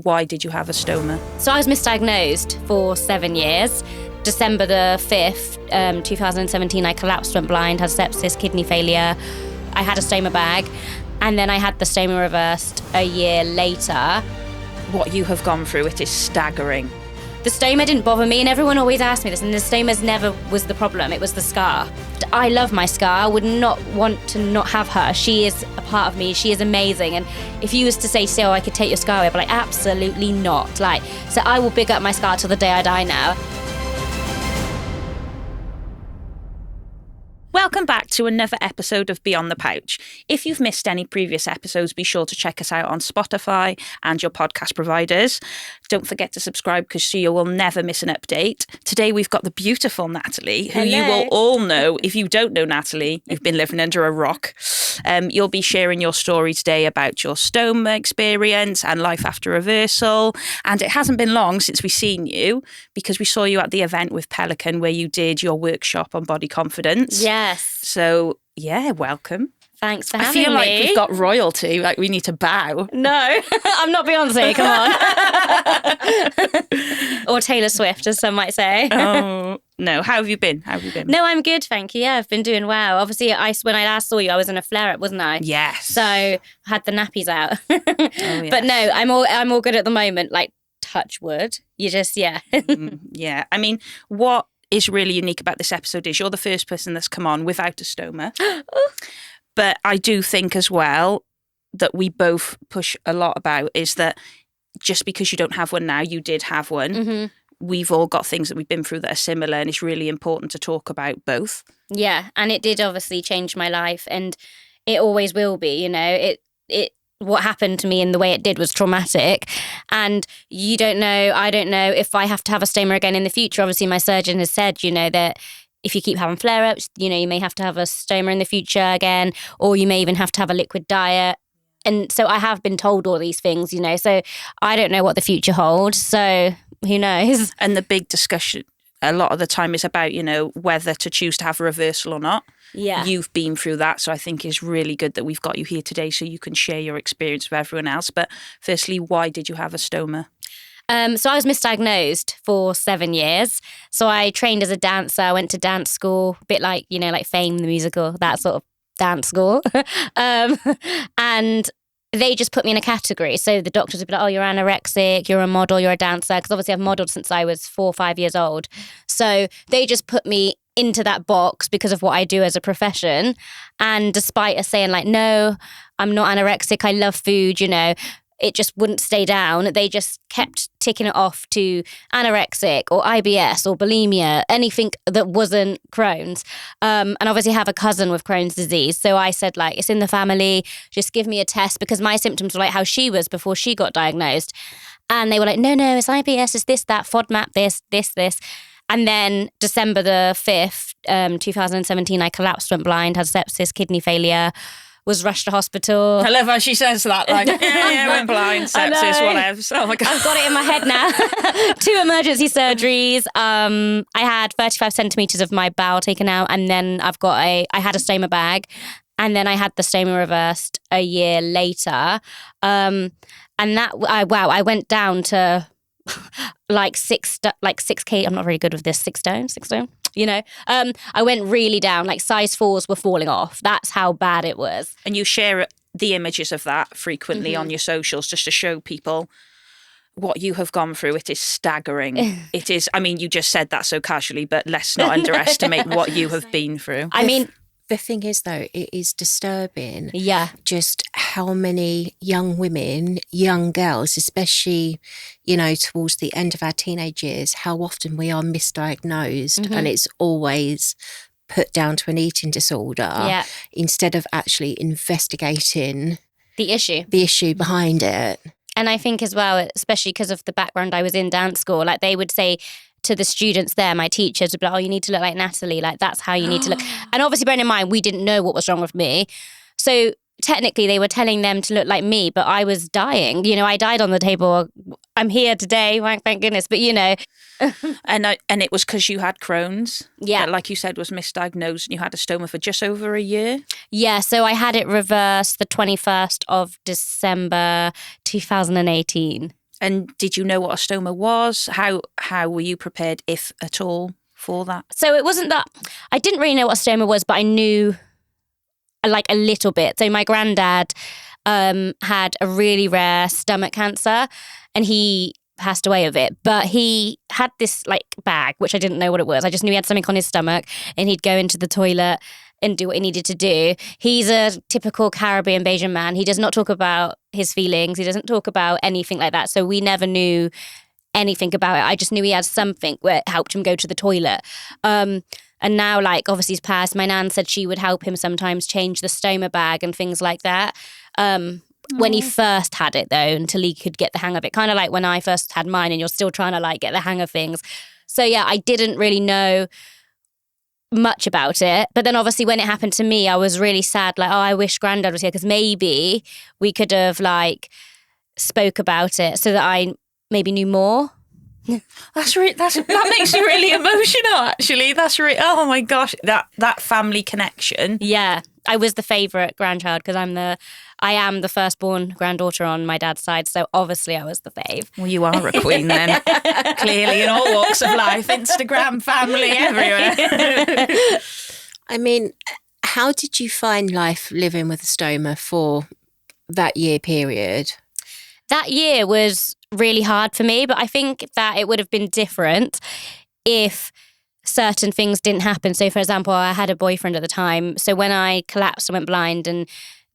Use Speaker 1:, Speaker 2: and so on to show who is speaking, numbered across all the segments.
Speaker 1: Why did you have a stoma?
Speaker 2: So I was misdiagnosed for 7 years. December the 5th, 2017, I collapsed, went blind, had sepsis, kidney failure. I had a stoma bag, and then I had the stoma reversed a year later.
Speaker 1: What you have gone through, it is staggering.
Speaker 2: The stoma didn't bother me, and everyone always asked me this, and the stomas never was the problem, it was the scar. I love my scar, I would not want to not have her. She is a part of me, she is amazing, and if you was to say, so I could take your scar away, I'd be like, absolutely not. So I will big up my scar till the day I die now.
Speaker 1: Welcome back to another episode of Beyond the Pouch. If you've missed any previous episodes, be sure to check us out on Spotify and your podcast providers. Don't forget to subscribe because you will never miss an update. Today we've got the beautiful Natalie, who you will all know. If you don't know Natalie, you've been living under a rock. You'll be sharing your story today about your stoma experience and life after reversal. And it hasn't been long since we've seen you because we saw you at the event with Pelican where you did your workshop on body confidence.
Speaker 2: Yes.
Speaker 1: So, yeah, welcome.
Speaker 2: Thanks for having me.
Speaker 1: I feel like we've got royalty, like we need to bow.
Speaker 2: No, I'm not Beyonce, come on. Or Taylor Swift, as some might say.
Speaker 1: Oh, no. How have you been?
Speaker 2: No, I'm good, thank you. Yeah, I've been doing well. Obviously, when I last saw you, I was in a flare-up, wasn't I?
Speaker 1: Yes.
Speaker 2: So, I had the nappies out.
Speaker 1: Oh, yes.
Speaker 2: But no, I'm all good at the moment, like, touch wood. You just, yeah.
Speaker 1: Yeah. I mean, what is really unique about this episode is you're the first person that's come on without a stoma. But I do think as well that we both push a lot about is that just because you don't have one now, you did have one. Mm-hmm. We've all got things that we've been through that are similar, and it's really important to talk about both.
Speaker 2: Yeah, and it did obviously change my life, and it always will be, you know. What happened to me in the way it did was traumatic, and you don't know, I don't know if I have to have a stoma again in the future. Obviously, my surgeon has said, you know, that if you keep having flare-ups, you know, you may have to have a stoma in the future again, or you may even have to have a liquid diet. And so I have been told all these things, you know, so I don't know what the future holds. So who knows?
Speaker 1: And the big discussion a lot of the time is about, you know, whether to choose to have a reversal or not.
Speaker 2: Yeah.
Speaker 1: You've been through that. So I think it's really good that we've got you here today so you can share your experience with everyone else. But firstly, why did you have a stoma?
Speaker 2: So I was misdiagnosed for 7 years. So I trained as a dancer. I went to dance school, a bit like, you know, like Fame, the musical, that sort of dance school. And they just put me in a category. So the doctors would be like, oh, you're anorexic, you're a model, you're a dancer. Because obviously I've modeled since I was 4 or 5 years old. So they just put me into that box because of what I do as a profession. And despite us saying like, no, I'm not anorexic, I love food, you know, it just wouldn't stay down. They just kept ticking it off to anorexic or IBS or bulimia, anything that wasn't Crohn's. And obviously I have a cousin with Crohn's disease. So I said like, it's in the family, just give me a test because my symptoms were like how she was before she got diagnosed. And they were like, no, it's IBS, it's this, that, FODMAP, this. And then December the 5th, 2017, I collapsed, went blind, had sepsis, kidney failure, was rushed to hospital.
Speaker 1: I love how she says that, like, yeah, went blind, sepsis, whatever. Oh my God.
Speaker 2: I've got it in my head now. 2 emergency surgeries. I had 35 centimetres of my bowel taken out, and then I had a stoma bag, and then I had the stoma reversed a year later. And I went down to like 6 kg. I'm not very good with this. 6 stone. You know, I went really down, like size 4s were falling off. That's how bad it was.
Speaker 1: And you share the images of that frequently on your socials just to show people what you have gone through. It is staggering. It is, I mean, you just said that so casually, but let's not underestimate what you have been through.
Speaker 2: I mean,
Speaker 3: the thing is, though, it is disturbing.
Speaker 2: Yeah.
Speaker 3: Just how many young women, young girls, especially, you know, towards the end of our teenage years, how often we are misdiagnosed and it's always put down to an eating disorder instead of actually investigating
Speaker 2: the
Speaker 3: issue behind it.
Speaker 2: And I think as well, especially because of the background I was in dance school, like they would say to the students there, my teachers would be like, oh, you need to look like Natalie. Like, that's how you need to look. And obviously, bearing in mind, we didn't know what was wrong with me. So technically, they were telling them to look like me, but I was dying. You know, I died on the table. I'm here today, thank goodness. But, you know.
Speaker 1: And it was because you had Crohn's?
Speaker 2: Yeah.
Speaker 1: That, like you said, was misdiagnosed and you had a stoma for just over a year?
Speaker 2: Yeah, so I had it reversed the 21st of December 2018.
Speaker 1: And did you know what a stoma was? How were you prepared, if at all, for that?
Speaker 2: So it wasn't that I didn't really know what a stoma was, but I knew like a little bit. So my granddad had a really rare stomach cancer, and he passed away of it. But he had this like bag, which I didn't know what it was. I just knew he had something on his stomach, and he'd go into the toilet and do what he needed to do. He's a typical Caribbean Bajan man. He does not talk about his feelings. He doesn't talk about anything like that. So we never knew anything about it. I just knew he had something where it helped him go to the toilet. And now, like, obviously he's passed. My nan said she would help him sometimes change the stoma bag and things like that. When he first had it, though, until he could get the hang of it. Kind of like when I first had mine, and you're still trying to like get the hang of things. So yeah, I didn't really know much about it. But then obviously when it happened to me, I was really sad. Like, oh, I wish Granddad was here, because maybe we could have like spoke about it so that I maybe knew more.
Speaker 1: That makes me really emotional, actually. That's really, oh my gosh, that family connection.
Speaker 2: Yeah, I was the favourite grandchild because I am the firstborn granddaughter on my dad's side, so obviously I was the fave.
Speaker 1: Well, you are a queen then. Clearly, in all walks of life, Instagram, family, everywhere.
Speaker 3: I mean, how did you find life living with a stoma for that year period?
Speaker 2: That year was really hard for me, but I think that it would have been different if certain things didn't happen. So, for example, I had a boyfriend at the time. So when I collapsed and went blind and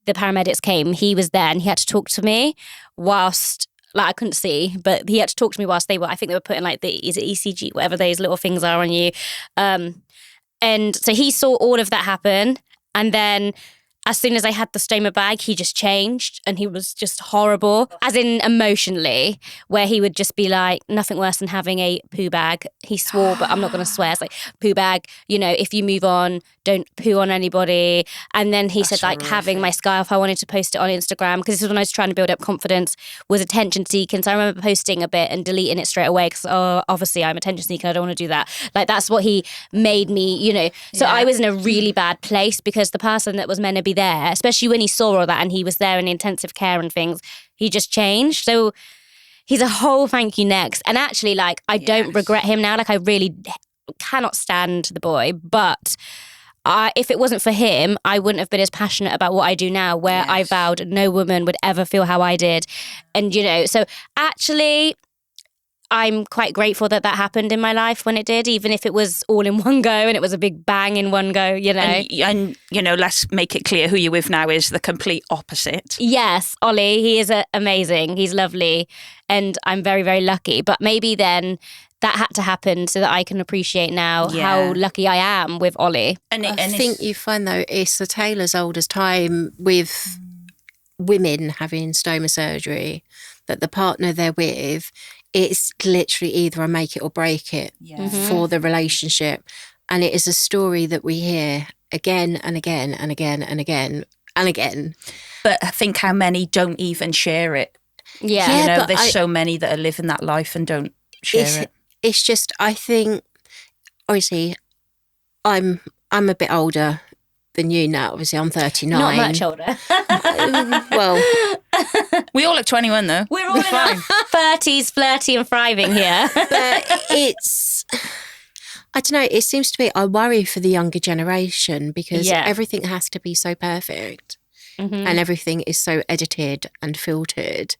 Speaker 2: the paramedics came, he was there and he had to talk to me whilst, like, I couldn't see, but he had to talk to me whilst I think they were putting like is it ECG, whatever those little things are on you. And so he saw all of that happen. And then as soon as I had the stoma bag, he just changed and he was just horrible, as in emotionally, where he would just be like, nothing worse than having a poo bag. He swore, but I'm not going to swear. It's like, poo bag, you know, if you move on, don't poo on anybody. And then he said, like, having my scarf, I wanted to post it on Instagram because this was when I was trying to build up confidence, was attention seeking. So I remember posting a bit and deleting it straight away because, oh, obviously I'm attention seeking. I don't want to do that. Like, that's what he made me, you know. So I was in a really bad place because the person that was meant to be there, especially when he saw all that and he was there in intensive care and things, he just changed. So he's a whole thank you next. And actually, like, I don't regret him now. Like, I really cannot stand the boy, but if it wasn't for him, I wouldn't have been as passionate about what I do now, where I vowed no woman would ever feel how I did. And, you know, so actually I'm quite grateful that happened in my life when it did, even if it was all in one go and it was a big bang in one go, you know.
Speaker 1: And you know, let's make it clear who you're with now is the complete opposite.
Speaker 2: Yes, Ollie, he is amazing. He's lovely and I'm very, very lucky. But maybe then that had to happen so that I can appreciate now how lucky I am with Ollie.
Speaker 3: I think you find, though, it's a tale as old as time with women having stoma surgery, that the partner they're with, it's literally either a make it or break it for the relationship. And it is a story that we hear again and again and again and again and again.
Speaker 1: But I think how many don't even share it.
Speaker 2: Yeah.
Speaker 1: You know, there's so many that are living that life and don't share it.
Speaker 3: It's just, I think, obviously, I'm a bit older than you now. Obviously, I'm 39.
Speaker 2: Not much older.
Speaker 3: Well,
Speaker 1: we all look 21 though.
Speaker 2: We're all in our 30s, flirty and thriving here.
Speaker 3: But it's, I don't know, it seems to be, I worry for the younger generation because everything has to be so perfect and everything is so edited and filtered.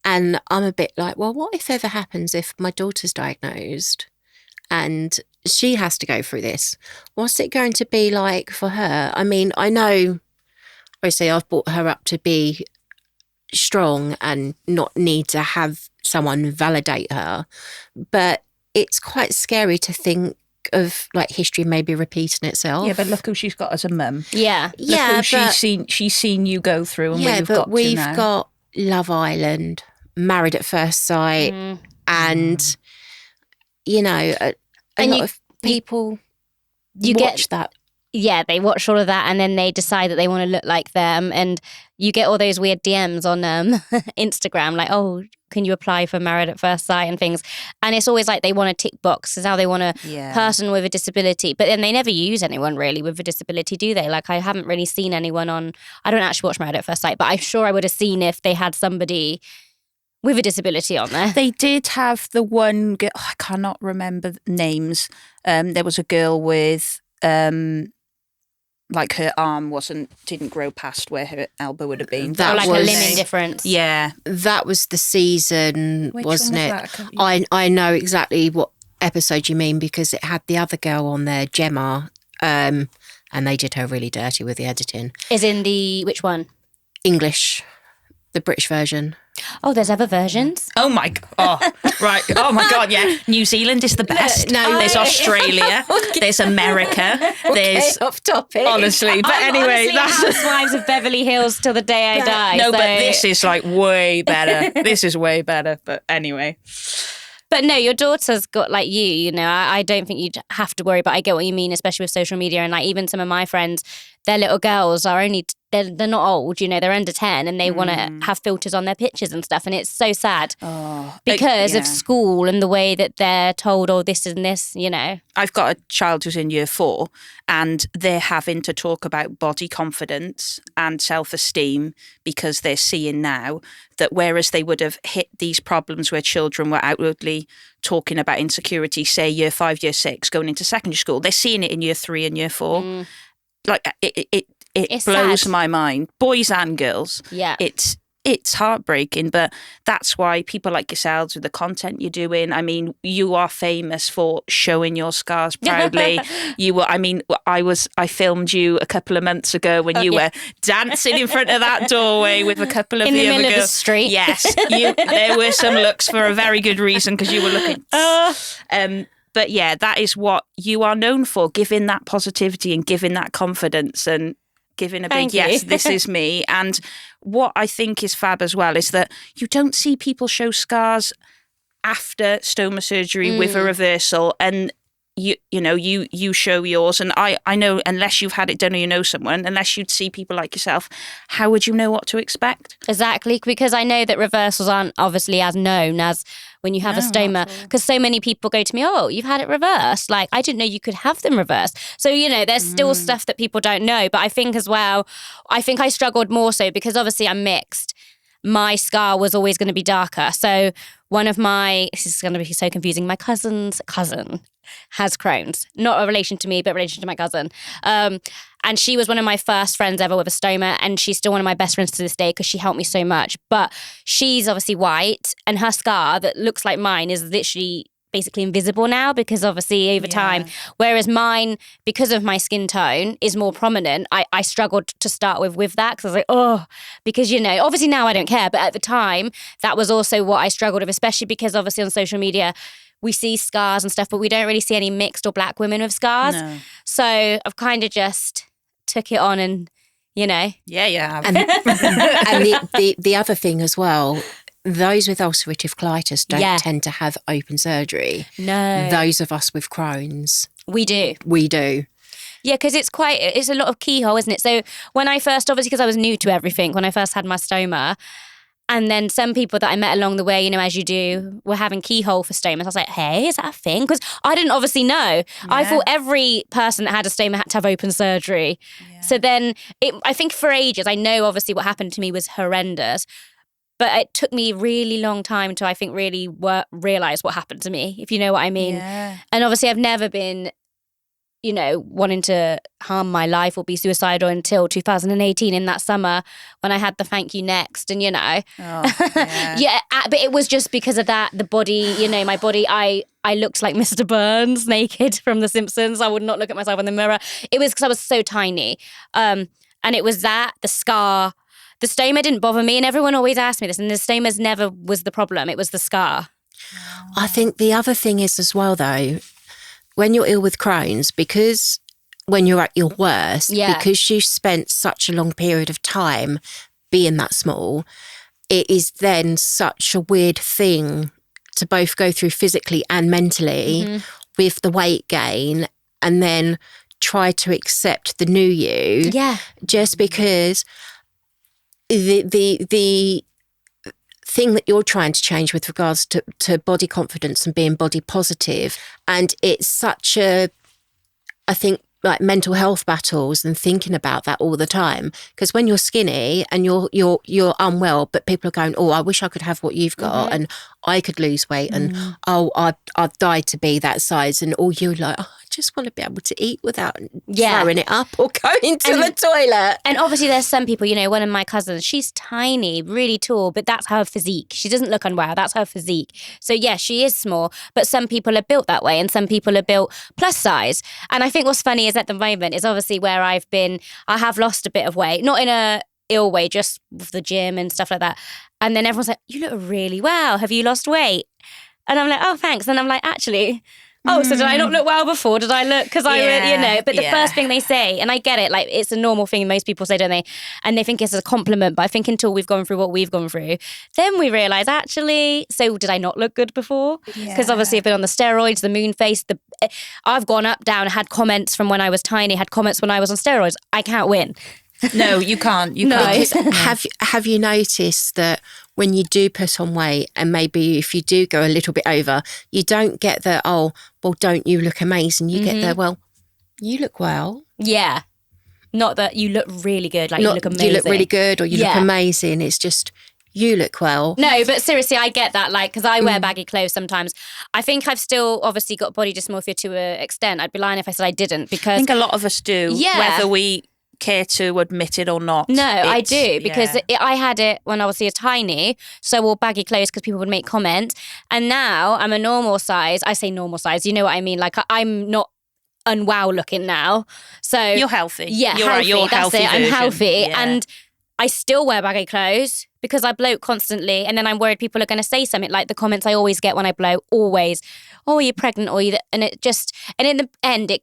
Speaker 3: And I'm a bit like, well, what if ever happens if my daughter's diagnosed and she has to go through this? What's it going to be like for her? I mean, I know, obviously, I've brought her up to be strong and not need to have someone validate her. But it's quite scary to think of, like, history maybe repeating itself.
Speaker 1: Yeah, but look who she's got as a mum.
Speaker 2: Yeah.
Speaker 1: Look who she's seen you go through and where you've got to now.
Speaker 3: We've got Love Island, Married at First Sight, and, you know, a lot of people watch that.
Speaker 2: Yeah, they watch all of that and then they decide that they want to look like them. And you get all those weird DMs on Instagram, like, oh, can you apply for Married at First Sight and things? And it's always like they want a tick box. It's how they want a person with a disability. But then they never use anyone really with a disability, do they? Like, I haven't really seen anyone on, I don't actually watch Married at First Sight, but I'm sure I would have seen if they had somebody with a disability on there.
Speaker 1: They did have the one girl, I cannot remember names. There was a girl with like her arm didn't grow past where her elbow would have been.
Speaker 2: Or like a limb difference.
Speaker 1: Yeah.
Speaker 3: That was the season, wasn't it?
Speaker 1: That?
Speaker 3: I know exactly what episode you mean, because it had the other girl on there, Gemma, and they did her really dirty with the editing.
Speaker 2: Is in which one?
Speaker 3: English, the British version.
Speaker 2: Oh, there's other versions?
Speaker 1: Oh my God. Oh, right. Oh my God, yeah. New Zealand is the best.
Speaker 3: No,
Speaker 1: there's Australia. There's America. There's...
Speaker 3: off topic.
Speaker 1: Honestly. But
Speaker 2: I'm
Speaker 1: anyway,
Speaker 2: honestly
Speaker 1: that's...
Speaker 2: Housewives of Beverly Hills till the day I die.
Speaker 1: No,
Speaker 2: so...
Speaker 1: but this is like way better. This is way better. But anyway...
Speaker 2: But no, your daughter's got like you know, I don't think you'd have to worry, but I get what you mean, especially with social media. And like even some of my friends, their little girls are they're not old, you know, they're under 10 and they want to have filters on their pictures and stuff. And it's so sad because of school and the way that they're told, oh, this and this, you know.
Speaker 1: I've got a child who's in year 4 and they're having to talk about body confidence and self-esteem because they're seeing now that whereas they would have hit these problems where children were outwardly talking about insecurity, say year 5, year 6, going into secondary school, they're seeing it in year 3 and year 4. Like it blows my mind, boys and girls.
Speaker 2: Yeah,
Speaker 1: it's heartbreaking, but that's why people like yourselves with the content you're doing. I mean, you are famous for showing your scars proudly. I filmed you a couple of months ago when you were dancing in front of that doorway with a couple of
Speaker 2: in the
Speaker 1: other
Speaker 2: middle
Speaker 1: girls.
Speaker 2: of the street.
Speaker 1: Yes, there were some looks for a very good reason because you were looking. But yeah, that is what you are known for, giving that positivity and giving that confidence and giving a big yes, this is me. And what I think is fab as well is that you don't see people show scars after stoma surgery with a reversal, and you show yours. And I know, unless you've had it done or you know someone, unless you'd see people like yourself, how would you know what to expect?
Speaker 2: Exactly, because I know that reversals aren't obviously as known as when you have a stoma, because so many people go to me, oh, you've had it reversed. Like, I didn't know you could have them reversed. So, you know, there's still stuff that people don't know. But I think as well, I struggled more so because obviously I'm mixed. My scar was always going to be darker. So this is going to be so confusing, my cousin's cousin has Crohn's. Not a relation to me, but a relation to my cousin. And she was one of my first friends ever with a stoma, and she's still one of my best friends to this day because she helped me so much. But she's obviously white, and her scar that looks like mine is literally basically invisible now because obviously over time, whereas mine, because of my skin tone, is more prominent. I struggled to start with that because I was like, oh, because, you know, obviously now I don't care, but at the time that was also what I struggled with, especially because obviously on social media we see scars and stuff, but we don't really see any mixed or black women with scars. No. So I've kind of just took it on and, you know.
Speaker 1: Yeah.
Speaker 3: And the other thing as well, those with ulcerative colitis don't tend to have open surgery.
Speaker 2: No.
Speaker 3: Those of us with Crohn's.
Speaker 2: We do.
Speaker 3: Yeah,
Speaker 2: because it's a lot of keyhole, isn't it? So when I first, obviously because I was new to everything, when I first had my stoma, and then some people that I met along the way, you know, as you do, were having keyhole for stomas. I was like, hey, is that a thing? Because I didn't obviously know. Yeah. I thought every person that had a stoma had to have open surgery. Yeah. So then I think for ages, I know obviously what happened to me was horrendous. But it took me a really long time to, I think, really realise what happened to me, if you know what I mean. Yeah. And obviously I've never been, you know, wanting to harm my life or be suicidal until 2018 in that summer when I had the thank you next. And, you know, but it was just because of that, the body, you know, my body, I looked like Mr. Burns naked from The Simpsons. I would not look at myself in the mirror. It was because I was so tiny. And it was that, the scar. The stoma didn't bother me, and everyone always asked me this, and the stomas never was the problem. It was the scar.
Speaker 3: I think the other thing is as well, though, when you're ill with Crohn's, because when you're at your worst, because you spent such a long period of time being that small, it is then such a weird thing to both go through physically and mentally with the weight gain and then try to accept the new you. Yeah. Just because the thing that you're trying to change with regards to body confidence and being body positive, and it's such a, I think like mental health battles and thinking about that all the time. Because when you're skinny and you're unwell, but people are going, oh, I wish I could have what you've got, and I could lose weight, and I'd die to be that size, and all you're like, oh, I just want to be able to eat without throwing it up or going to the toilet.
Speaker 2: And obviously there's some people, you know, one of my cousins, she's tiny, really tall, but that's her physique. She doesn't look unwell, that's her physique. So yeah, she is small, but some people are built that way and some people are built plus size. And I think what's funny is at the moment is obviously where I have lost a bit of weight, not in a ill way, just with the gym and stuff like that. And then everyone's like, you look really well. Have you lost weight? And I'm like, oh, thanks. And I'm like, actually, oh, so did I not look well before? Did I look, because you know, but the first thing they say, and I get it, like it's a normal thing most people say, don't they? And they think it's a compliment, but I think until we've gone through what we've gone through, then we realise actually, so did I not look good before? Because obviously I've been on the steroids, the moon face, I've gone up, down, had comments from when I was tiny, had comments when I was on steroids. I can't win.
Speaker 1: No, you can't. You
Speaker 3: can't. Have you noticed that when you do put on weight, and maybe if you do go a little bit over, you don't get the, oh, well, don't you look amazing? You get the, well, you look well.
Speaker 2: Yeah. Not that you look really good, like you look amazing.
Speaker 3: You look really good or you look amazing. It's just, you look well.
Speaker 2: No, but seriously, I get that. Like, because I wear baggy clothes sometimes. I think I've still obviously got body dysmorphia to an extent. I'd be lying if I said I didn't, because
Speaker 1: I think a lot of us do. Yeah. Whether we care to admit it or not.
Speaker 2: No, I do, because I had it when I was tiny, so I wore baggy clothes because people would make comments, and now I'm a normal size. I say normal size, you know what I mean? Like, I'm not unwell looking now. So
Speaker 1: you're healthy.
Speaker 2: Yeah,
Speaker 1: you're
Speaker 2: that's
Speaker 1: healthy.
Speaker 2: I'm healthy, and I still wear baggy clothes because I bloat constantly, and then I'm worried people are going to say something, like the comments I always get when I bloat, always, oh, you're pregnant, or you, and it just, and in the end,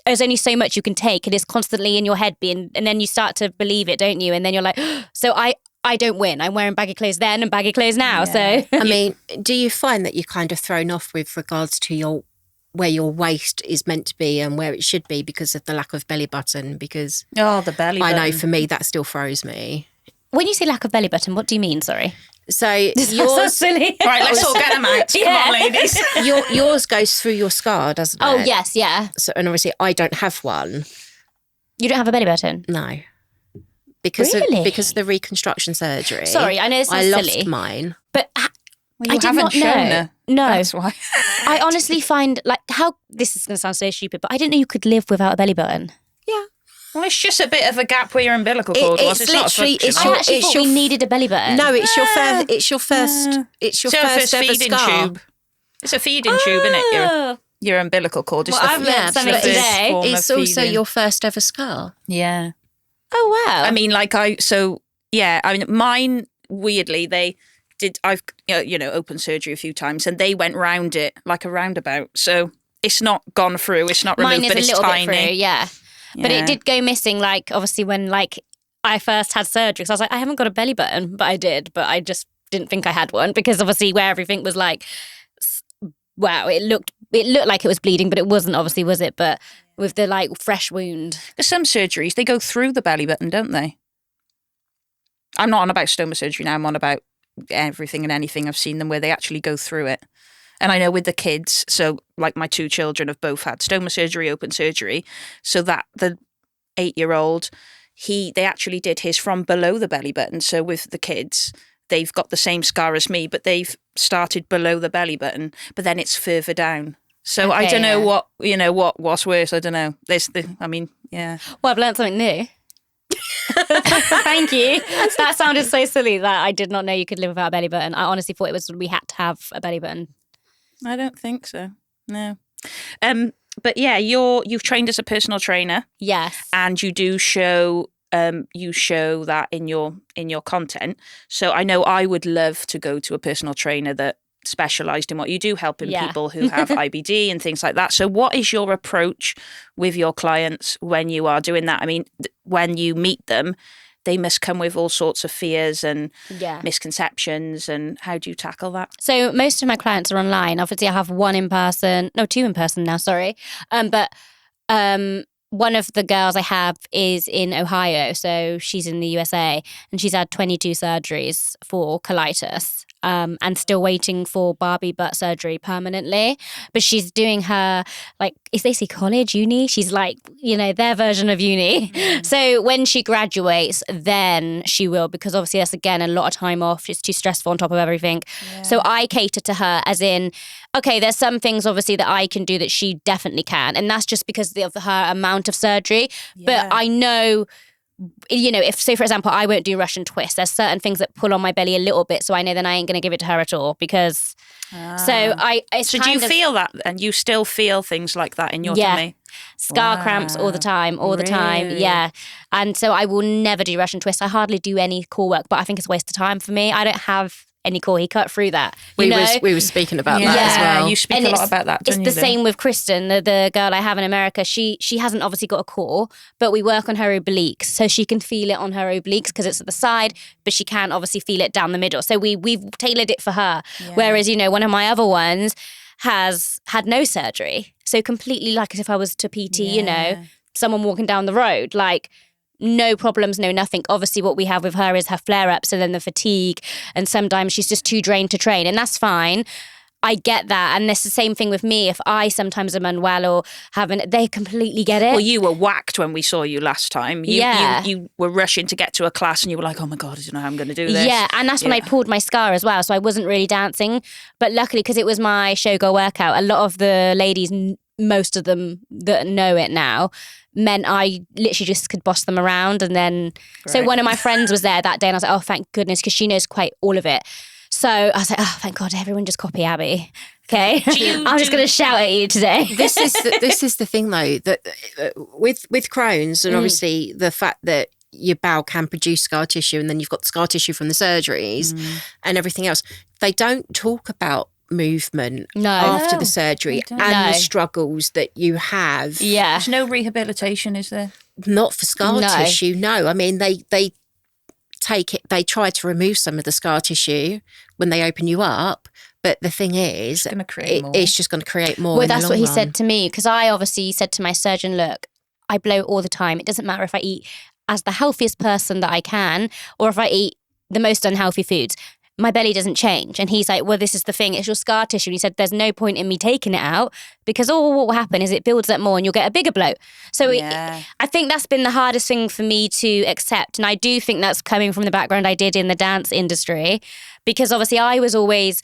Speaker 2: there's only so much you can take. It is constantly in your head and then you start to believe it, don't you? And then you're like, so I don't win. I'm wearing baggy clothes then and baggy clothes now. So
Speaker 3: I mean, do you find that you're kind of thrown off with regards to where your waist is meant to be and where it should be because of the lack of belly button? Because
Speaker 1: the belly button.
Speaker 3: I know for me that still throws me.
Speaker 2: When you say lack of belly button, what do you mean? Sorry.
Speaker 3: So
Speaker 2: yours, so silly.
Speaker 1: Right, let's all get them out. Come on, ladies.
Speaker 3: Yours goes through your scar, doesn't it?
Speaker 2: Oh, yes, yeah.
Speaker 3: So, and obviously I don't have one.
Speaker 2: You don't have a belly button?
Speaker 3: No. Because of the reconstruction surgery.
Speaker 2: Sorry, I know this is silly.
Speaker 3: I lost mine.
Speaker 2: But
Speaker 1: I did not know. Her.
Speaker 2: No.
Speaker 1: That's why.
Speaker 2: I honestly find, like, this is going to sound so stupid, but I didn't know you could live without a belly button.
Speaker 3: Yeah.
Speaker 1: Well, it's just a bit of a gap where your umbilical cord was. It's literally.
Speaker 2: I actually thought we needed a belly button.
Speaker 3: No, it's your first. It's your first ever
Speaker 1: feeding
Speaker 3: scar.
Speaker 1: tube. It's a feeding tube, isn't it? Your umbilical cord.
Speaker 2: Well, I've learned something today.
Speaker 3: It's also your first ever scar.
Speaker 1: Yeah.
Speaker 2: Oh wow.
Speaker 1: I mean, mine. Weirdly, they did. I've open surgery a few times, and they went round it like a roundabout. So it's not gone through. It's not removed, but it's tiny.
Speaker 2: Mine is a little bit through. Yeah. But it did go missing, like, obviously when, like, I first had surgery. So I was like, I haven't got a belly button, but I did. But I just didn't think I had one because obviously where everything was like, wow, it looked like it was bleeding, but it wasn't, obviously, was it? But with the, like, fresh wound.
Speaker 1: There's some surgeries, they go through the belly button, don't they? I'm not on about stoma surgery now. I'm on about everything and anything. I've seen them where they actually go through it. And I know with the kids, so like my 2 children have both had stoma surgery, open surgery. So that the 8-year-old, they actually did his from below the belly button. So with the kids, they've got the same scar as me, but they've started below the belly button, but then it's further down. So I don't know what's worse. I don't know. Yeah.
Speaker 2: Well, I've learned something new. Thank you. That sounded so silly that I did not know you could live without a belly button. I honestly thought we had to have a belly button.
Speaker 1: I don't think so. No. But yeah, you've trained as a personal trainer.
Speaker 2: Yes.
Speaker 1: And you do show that in your content. So I know I would love to go to a personal trainer that specialised in what you do, helping people who have IBD and things like that. So what is your approach with your clients when you are doing that? I mean, when you meet them, they must come with all sorts of fears and misconceptions. And how do you tackle that?
Speaker 2: So most of my clients are online. Obviously, I have 2 in person now, sorry. But one of the girls I have is in Ohio. So she's in the USA and she's had 22 surgeries for colitis. and still waiting for Barbie butt surgery permanently. But she's doing her, like, is they say college, uni? She's like, their version of uni. So when she graduates, then she will, because obviously that's, again, a lot of time off. It's too stressful on top of everything. Yeah. So I cater to her as in, okay, there's some things obviously that I can do that she definitely can. And that's just because of her amount of surgery. Yeah. But I know, if, say, for example, I won't do Russian twist, there's certain things that pull on my belly a little bit. So I know then I ain't going to give it to her at all because... So do
Speaker 1: you feel that and you still feel things like that in your tummy?
Speaker 2: Scar cramps all the time, the time. Yeah. And so I will never do Russian twist. I hardly do any core work, but I think it's a waste of time for me. I don't have any core. He cut through that. We
Speaker 3: were speaking about that as well.
Speaker 1: You speak a lot about that, don't you?
Speaker 2: It's the same with Kristen, the girl I have in America. She hasn't obviously got a core, but we work on her obliques. So she can feel it on her obliques because it's at the side, but she can obviously feel it down the middle. So we've tailored it for her. Yeah. Whereas, one of my other ones has had no surgery. So completely like as if I was to PT, someone walking down the road, like no problems, no nothing. Obviously what we have with her is her flare-ups and then the fatigue, and sometimes she's just too drained to train, and that's fine. I get that. And it's the same thing with me. If I sometimes am unwell or they completely get it.
Speaker 1: Well, you were whacked when we saw you last time. You were rushing to get to a class and you were like, oh my God, I don't know how I'm going to do this.
Speaker 2: Yeah, and that's when I pulled my scar as well. So I wasn't really dancing. But luckily, because it was my showgirl workout, a lot of the ladies, most of them that know it now, meant I literally just could boss them around. And then, so one of my friends was there that day and I was like, oh, thank goodness, because she knows quite all of it. So I was like, oh, thank God, everyone just copy Abby. Okay, I'm just going to shout at you today.
Speaker 3: This is the thing though, that with Crohn's and obviously the fact that your bowel can produce scar tissue and then you've got scar tissue from the surgeries and everything else, they don't talk about movement after the surgery and the struggles that you have.
Speaker 2: Yeah.
Speaker 1: There's no rehabilitation, is there?
Speaker 3: Not for scar tissue, no. I mean, they try to remove some of the scar tissue when they open you up, but the thing is, it's just going to create more.
Speaker 2: Well, that's what he said to me, because I obviously said to my surgeon, look, I bloat all the time. It doesn't matter if I eat as the healthiest person that I can or if I eat the most unhealthy foods. My belly doesn't change. And he's like, well, this is the thing. It's your scar tissue. And he said, there's no point in me taking it out because all what will happen is it builds up more and you'll get a bigger bloat. So I think that's been the hardest thing for me to accept. And I do think that's coming from the background I did in the dance industry, because obviously I was always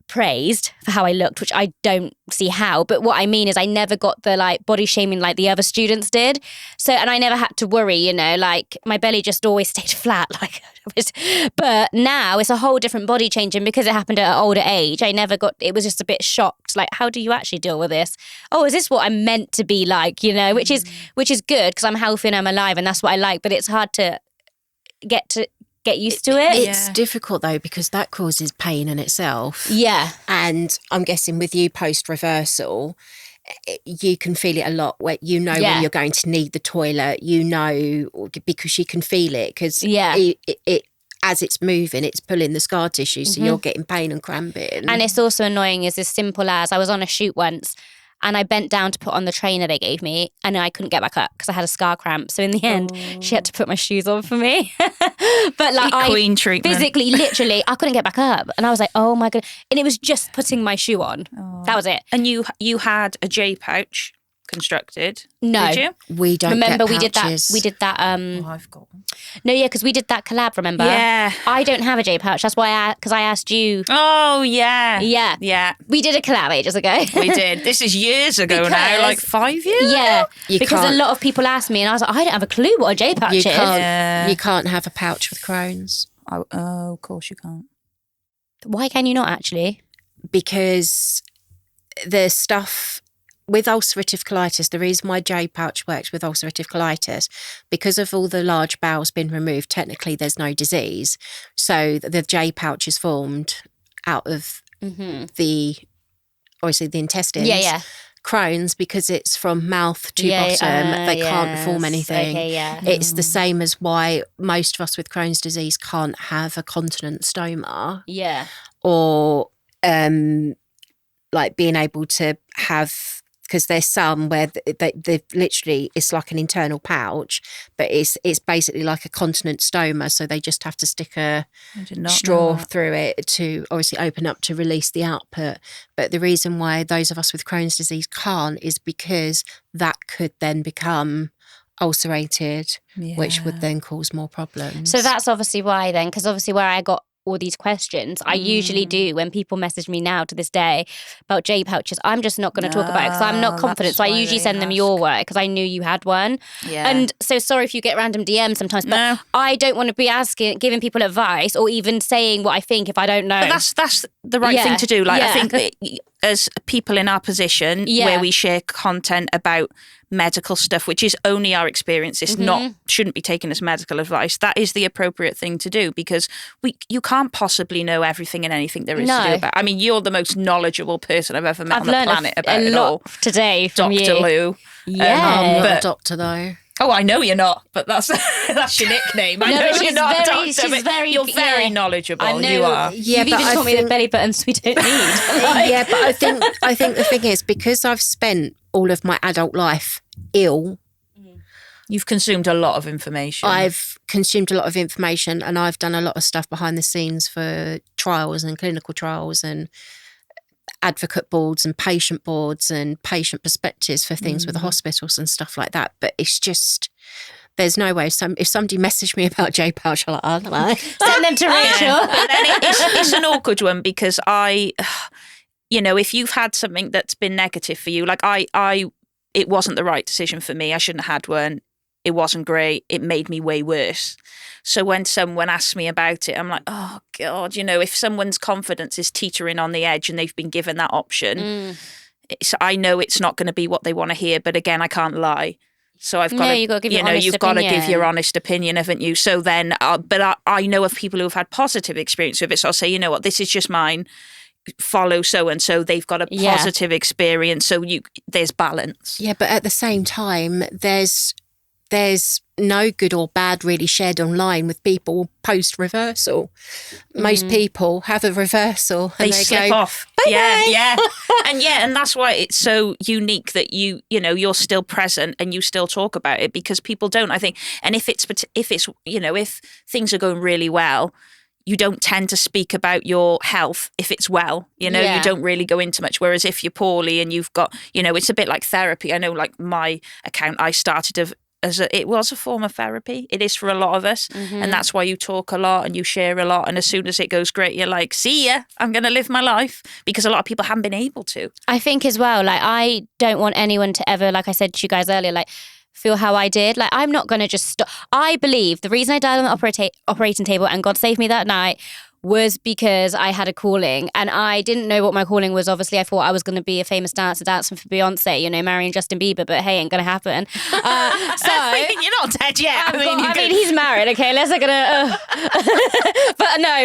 Speaker 2: praised for how I looked, which I don't see how, but what I mean is I never got the body shaming like the other students did. So, and I never had to worry, like my belly just always stayed flat. But now it's a whole different body change, and because it happened at an older age, it was just a bit shocked. Like, how do you actually deal with this? Oh, is this what I'm meant to be like? Which is good because I'm healthy and I'm alive, and that's what I like. But it's hard to get used to it.
Speaker 3: It's difficult though, because that causes pain in itself.
Speaker 2: Yeah.
Speaker 3: And I'm guessing with you post-reversal, you can feel it a lot where when you're going to need the toilet, because you can feel it, because it as it's moving, it's pulling the scar tissue, so you're getting pain and cramping.
Speaker 2: And it's also annoying is as simple as I was on a shoot once and I bent down to put on the trainer they gave me and I couldn't get back up because I had a scar cramp. So in the end, she had to put my shoes on for me. But
Speaker 1: Queen treatment.
Speaker 2: Physically, literally, I couldn't get back up. And I was like, oh my God. And it was just putting my shoe on. That was it.
Speaker 1: And you had a J pouch constructed.
Speaker 2: No.
Speaker 1: Did you?
Speaker 3: We don't
Speaker 2: remember
Speaker 3: get pouches.
Speaker 2: we did that
Speaker 1: I've got one.
Speaker 2: No, yeah, because we did that collab, remember?
Speaker 1: Yeah.
Speaker 2: I don't have a J pouch. That's why because I asked you.
Speaker 1: Oh, yeah.
Speaker 2: Yeah.
Speaker 1: Yeah.
Speaker 2: We did a collab ages ago.
Speaker 1: We did. This is years ago now, like 5 years
Speaker 2: Yeah.
Speaker 1: ago?
Speaker 2: Because a lot of people asked me and I was like, I don't have a clue what a J pouch is.
Speaker 3: You can't have a pouch with Crohn's.
Speaker 1: Oh, of course you can't.
Speaker 2: Why can you not actually?
Speaker 3: Because the stuff with ulcerative colitis, the reason why J pouch works with ulcerative colitis, because of all the large bowels being removed, technically there's no disease. So the J pouch is formed out of obviously the intestines.
Speaker 2: Yeah.
Speaker 3: Crohn's, because it's from mouth to bottom, they can't form anything.
Speaker 2: Okay, yeah.
Speaker 3: It's the same as why most of us with Crohn's disease can't have a continent stoma.
Speaker 2: Yeah.
Speaker 3: Or being able to have because there's some where they literally, it's like an internal pouch, but it's basically like a continent stoma. So they just have to stick a straw through it to obviously open up to release the output. But the reason why those of us with Crohn's disease can't is because that could then become ulcerated, which would then cause more problems.
Speaker 2: So that's obviously why then, because obviously where I got all these questions, I usually do when people message me now to this day about J pouches, I'm just not going to talk about it because I'm not confident. So I usually send them your way because I knew you had one.
Speaker 1: Yeah.
Speaker 2: And so sorry if you get random DMs sometimes, but I don't want to be giving people advice or even saying what I think if I don't know.
Speaker 1: But that's the right thing to do. Like I think that as people in our position where we share content about medical stuff, which is only our experience, it's shouldn't be taken as medical advice. That is the appropriate thing to do because you can't possibly know everything and anything there is to do about. I mean, you're the most knowledgeable person I've ever met on the planet about it all.
Speaker 2: Today from
Speaker 1: Dr.
Speaker 2: you.
Speaker 1: Lou.
Speaker 2: Yeah.
Speaker 3: I'm not a doctor though.
Speaker 1: Oh, I know you're not, but that's your nickname. I know you're not a doctor, you're very knowledgeable.
Speaker 2: I know.
Speaker 1: You are.
Speaker 3: Yeah,
Speaker 2: You've even told me the belly buttons we don't need.
Speaker 3: Yeah, but I think the thing is, because I've spent all of my adult life ill,
Speaker 1: you've consumed a lot of information.
Speaker 3: I've consumed a lot of information, and I've done a lot of stuff behind the scenes for trials and clinical trials and advocate boards and patient boards and patient perspectives for things with the hospitals and stuff like that. But it's just, there's no way. If somebody messaged me about J pouch, I'm like, I don't know.
Speaker 2: Send them to Rachel.
Speaker 1: But then it's an awkward one because if you've had something that's been negative for you, like it wasn't the right decision for me. I shouldn't have had one. It wasn't great. It made me way worse. So when someone asks me about it, I'm like, oh God, if someone's confidence is teetering on the edge and they've been given that option, I know it's not going to be what they want to hear. But again, I can't lie. So I've got
Speaker 2: you've got to give your honest
Speaker 1: you've got to
Speaker 2: opinion.
Speaker 1: give your honest opinion, haven't you? So then, but I know of people who've had positive experience with it. So I'll say, you know what, this is just mine. Follow so and so. They've got a positive experience. So there's balance.
Speaker 3: Yeah, but at the same time, there's no good or bad really shared online with people post reversal. Most people have a reversal and they
Speaker 1: slip
Speaker 3: go
Speaker 1: off.
Speaker 3: Bye-bye.
Speaker 1: Yeah. And that's why it's so unique that you're still present and you still talk about it, because people don't, I think. And if if things are going really well, you don't tend to speak about your health if it's well, you don't really go into much. Whereas if you're poorly and you've got, it's a bit like therapy. I know, like my account, I started it was a form of therapy. It is for a lot of us. And that's why you talk a lot and you share a lot. And as soon as it goes great, you're like, see ya, I'm going to live my life, because a lot of people haven't been able to.
Speaker 2: I think as well, like, I don't want anyone to ever, like I said to you guys earlier, like, feel how I did. Like, I'm not going to just stop. I believe the reason I died on the operating table and God saved me that night was because I had a calling, and I didn't know what my calling was. Obviously, I thought I was going to be a famous dancer dancing for Beyonce, marrying Justin Bieber, but hey, ain't going to happen. So
Speaker 1: you're not dead yet.
Speaker 2: I mean, he's married, okay? Let's not gonna.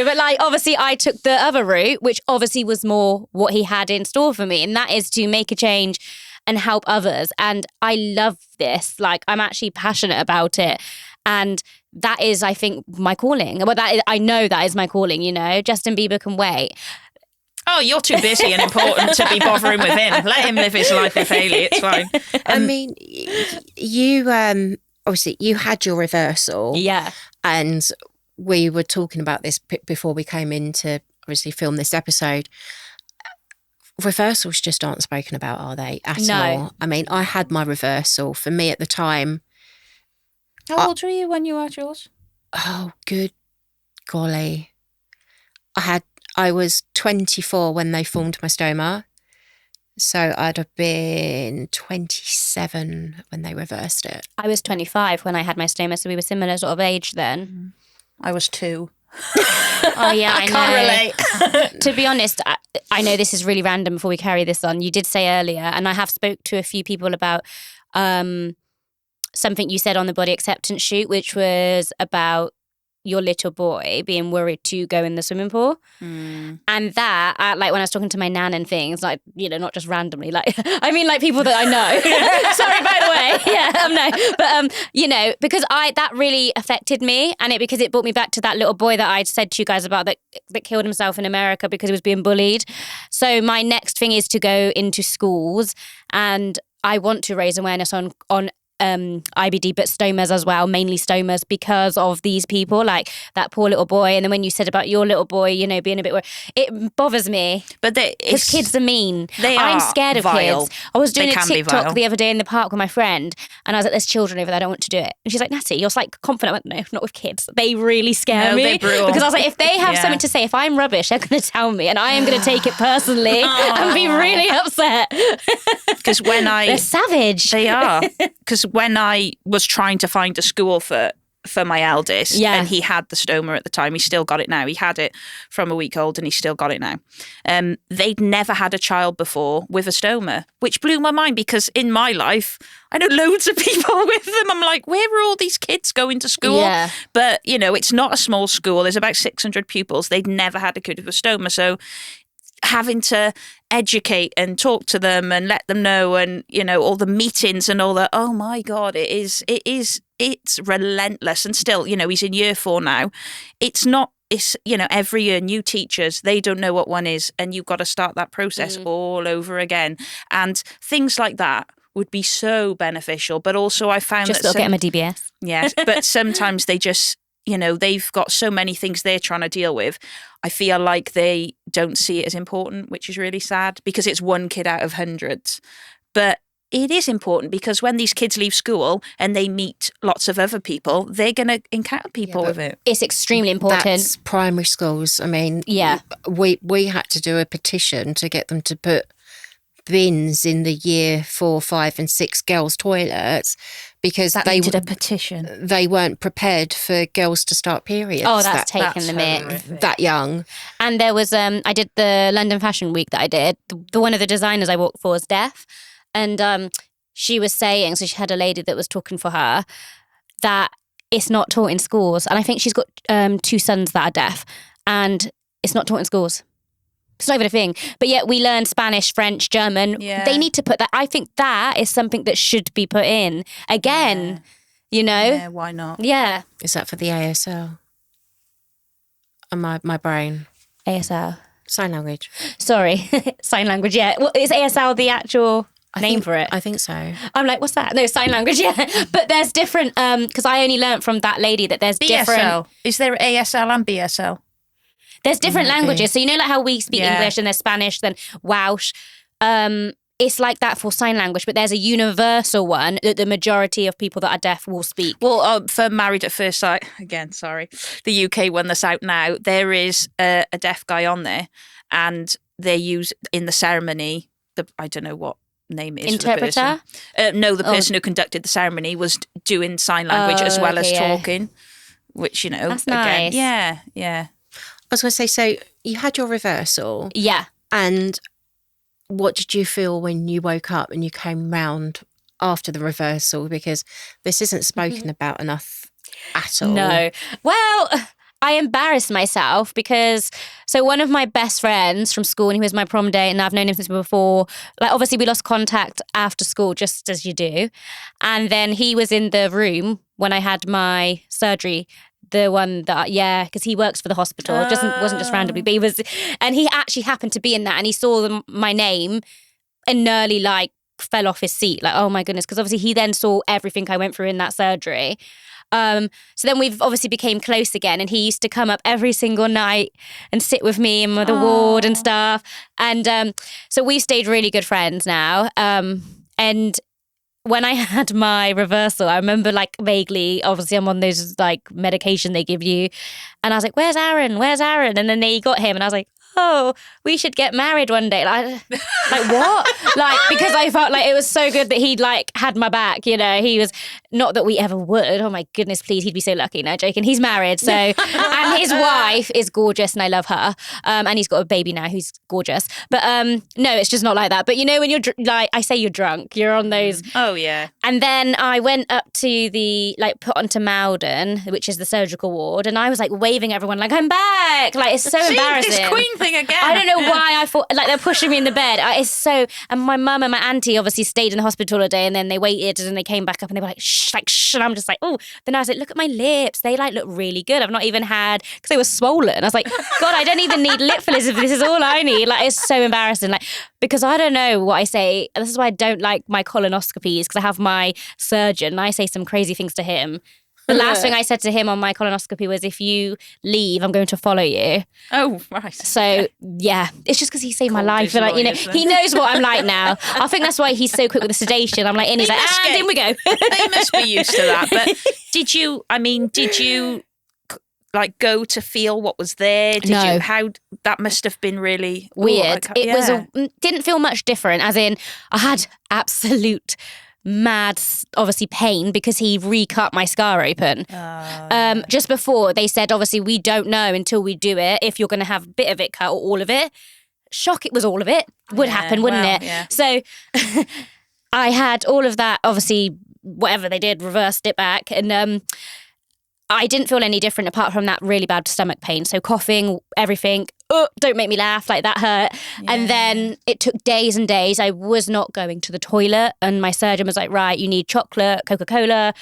Speaker 2: But like, obviously, I took the other route, which obviously was more what he had in store for me, and that is to make a change and help others. And I love this. Like, I'm actually passionate about it. And that is, I think, my calling. Well, I know that is my calling, Justin Bieber can wait.
Speaker 1: Oh, you're too busy and important to be bothering with him. Let him live his life with Hayley. It's fine.
Speaker 3: I mean, you obviously you had your reversal.
Speaker 2: Yeah.
Speaker 3: And we were talking about this before we came in to obviously film this episode. Reversals just aren't spoken about, are they? At all. I mean, I had my reversal. For me at the time.
Speaker 1: How old were you when you had yours?
Speaker 3: Oh, good golly. I was 24 when they formed my stoma. So I'd have been 27 when they reversed it.
Speaker 2: I was 25 when I had my stoma, so we were similar sort of age then.
Speaker 1: I was 2.
Speaker 2: Oh yeah, I
Speaker 1: can't relate.
Speaker 2: To be honest, I know this is really random before we carry this on. You did say earlier, and I have spoke to a few people about something you said on the body acceptance shoot, which was about your little boy being worried to go in the swimming pool. And that, like when I was talking to my nan and things, like, you know, not just randomly, like, I mean, like people that I know. Sorry, by the way. Yeah, no. But, you know, because that really affected me, and because it brought me back to that little boy that I'd said to you guys about that killed himself in America because he was being bullied. So my next thing is to go into schools, and I want to raise awareness on IBD, but stomas as well, mainly stomas, because of these people, like that poor little boy. And then when you said about your little boy, you know, being a bit worried, it bothers me.
Speaker 1: But
Speaker 2: because kids are mean.
Speaker 1: I'm
Speaker 2: scared of
Speaker 1: vile.
Speaker 2: kids. I was doing a TikTok
Speaker 1: the
Speaker 2: the other day in the park with my friend, and I was like, there's children over there, I don't want to do it. And she's like, Natty, you're like confident. I went, no, not with kids. They really scare me. Because I was like, if they have something to say, if I'm rubbish, they're going to tell me, and I am going to take it personally and be really upset.
Speaker 1: Because when
Speaker 2: they're savage.
Speaker 1: They are. Because when I was trying to find a school for my eldest, and he had the stoma at the time, he still got it now. He had it from a week old, and he still got it now. They'd never had a child before with a stoma, which blew my mind, because in my life, I know loads of people with them. I'm like, where are all these kids going to school?
Speaker 2: Yeah.
Speaker 1: But, you know, it's not a small school. There's about 600 pupils. They'd never had a kid with a stoma. So having to educate and talk to them and let them know, and, you know, all the meetings and all that. Oh my God, it's relentless. And still, you know, he's in year 4 now. It's, you know, every year new teachers, they don't know what one is, and you've got to start that process all over again. And things like that would be so beneficial. But also I found
Speaker 2: just get them a DBS.
Speaker 1: Yes, but sometimes they just, you know, they've got so many things they're trying to deal with. I feel like they don't see it as important, which is really sad, because it's one kid out of hundreds. But it is important, because when these kids leave school and they meet lots of other people, they're going to encounter people with it.
Speaker 2: It's extremely important.
Speaker 3: That's primary schools. I mean, we had to do a petition to get them to put bins in the year 4, 5 and 6 girls' toilets, because
Speaker 1: they did a petition.
Speaker 3: They weren't prepared for girls to start periods.
Speaker 2: Oh, that's taken the mick.
Speaker 3: That young.
Speaker 2: And there was, I did the London Fashion Week that I did. The one of the designers I worked for was deaf. And she was saying, so she had a lady that was talking for her, that it's not taught in schools. And I think she's got 2 sons that are deaf, and it's not taught in schools. It's not even a thing. But yet we learn Spanish, French, German. Yeah. They need to put that. I think that is something that should be put in again, you know?
Speaker 1: Yeah, why not?
Speaker 2: Yeah.
Speaker 3: Is that for the ASL? And my brain.
Speaker 2: ASL.
Speaker 3: Sign language.
Speaker 2: Sorry. Sign language, yeah. Well, is ASL the actual name for it?
Speaker 3: I think so.
Speaker 2: I'm like, what's that? No, sign language, yeah. But there's different, because I only learnt from that lady that there's
Speaker 1: BSL.
Speaker 2: Different.
Speaker 1: Is there ASL and BSL?
Speaker 2: There's different languages. So you know like how we speak English and there's Spanish, then Welsh. It's like that for sign language, but there's a universal one that the majority of people that are deaf will speak.
Speaker 1: Well, for Married at First Sight, again, sorry, the UK one that's out now, there is a deaf guy on there, and they use in the ceremony, I don't know what name it is.
Speaker 2: Interpreter?
Speaker 1: No, the person who conducted the ceremony was doing sign language as well as talking, which, you know,
Speaker 2: that's
Speaker 1: again,
Speaker 2: nice.
Speaker 1: Yeah.
Speaker 3: I was going to say, so you had your reversal.
Speaker 2: Yeah.
Speaker 3: And what did you feel when you woke up and you came round after the reversal? Because this isn't spoken about enough at all.
Speaker 2: No. Well, I embarrassed myself because, so one of my best friends from school, and he was my prom date, and I've known him since before, like obviously we lost contact after school, just as you do. And then he was in the room when I had my surgery. The one that, because he works for the hospital. It wasn't just randomly, but he was, and he actually happened to be in that, and he saw my name and nearly like fell off his seat, like, oh my goodness, because obviously he then saw everything I went through in that surgery. So then we've obviously became close again, and he used to come up every single night and sit with me in the ward and stuff. And so we've stayed really good friends now. And when I had my reversal, I remember like vaguely, obviously I'm on those like medication they give you. And I was like, where's Aaron? Where's Aaron? And then they got him and I was like, oh, we should get married one day. Like what? Like, because I felt like it was so good that he'd like had my back, you know. He was, not that we ever would. Oh my goodness, please, he'd be so lucky. No, joking. He's married, so, and his wife is gorgeous and I love her. And he's got a baby now who's gorgeous. But no, it's just not like that. But you know, when you're like, I say you're drunk, you're on those.
Speaker 1: Oh yeah.
Speaker 2: And then I went up to the, like, put onto Malden, which is the surgical ward, and I was like waving at everyone like, I'm back. Like, it's so embarrassing.
Speaker 1: This queen thing again.
Speaker 2: I don't know why I thought, like, they're pushing me in the bed. It's so, and my mum and my auntie obviously stayed in the hospital all day, and then they waited and they came back up and they were like, shh, and I'm just like, oh. Then I was like, look at my lips. They like look really good. I've not even had, because they were swollen. I was like, God, I don't even need lip fillers if this is all I need. Like, it's so embarrassing. Like, because I don't know what I say. This is why I don't like my colonoscopies, because I have my surgeon and I say some crazy things to him. The last thing I said to him on my colonoscopy was, if you leave, I'm going to follow you.
Speaker 1: Oh, right.
Speaker 2: So, yeah, it's just because he saved my life. And, like, you know, he knows what I'm like now. I think that's why he's so quick with the sedation. I'm like, in, he's like, and in we go.
Speaker 1: They must be used to that. But did you like go to feel what was there?
Speaker 2: No.
Speaker 1: How that must have been really
Speaker 2: weird. Didn't feel much different, as in I had absolute mad, obviously, pain because he recut my scar open. Just before, they said, obviously, we don't know until we do it if you're going to have a bit of it cut or all of it. Shock, it was all of it. Would happen, wouldn't it?
Speaker 1: Yeah.
Speaker 2: So I had all of that, obviously, whatever they did, reversed it back. And I didn't feel any different apart from that really bad stomach pain. So coughing, everything. Oh, don't make me laugh, like that hurt. Yeah. And then it took days and days. I was not going to the toilet. And my surgeon was like, right, you need chocolate, Coca-Cola,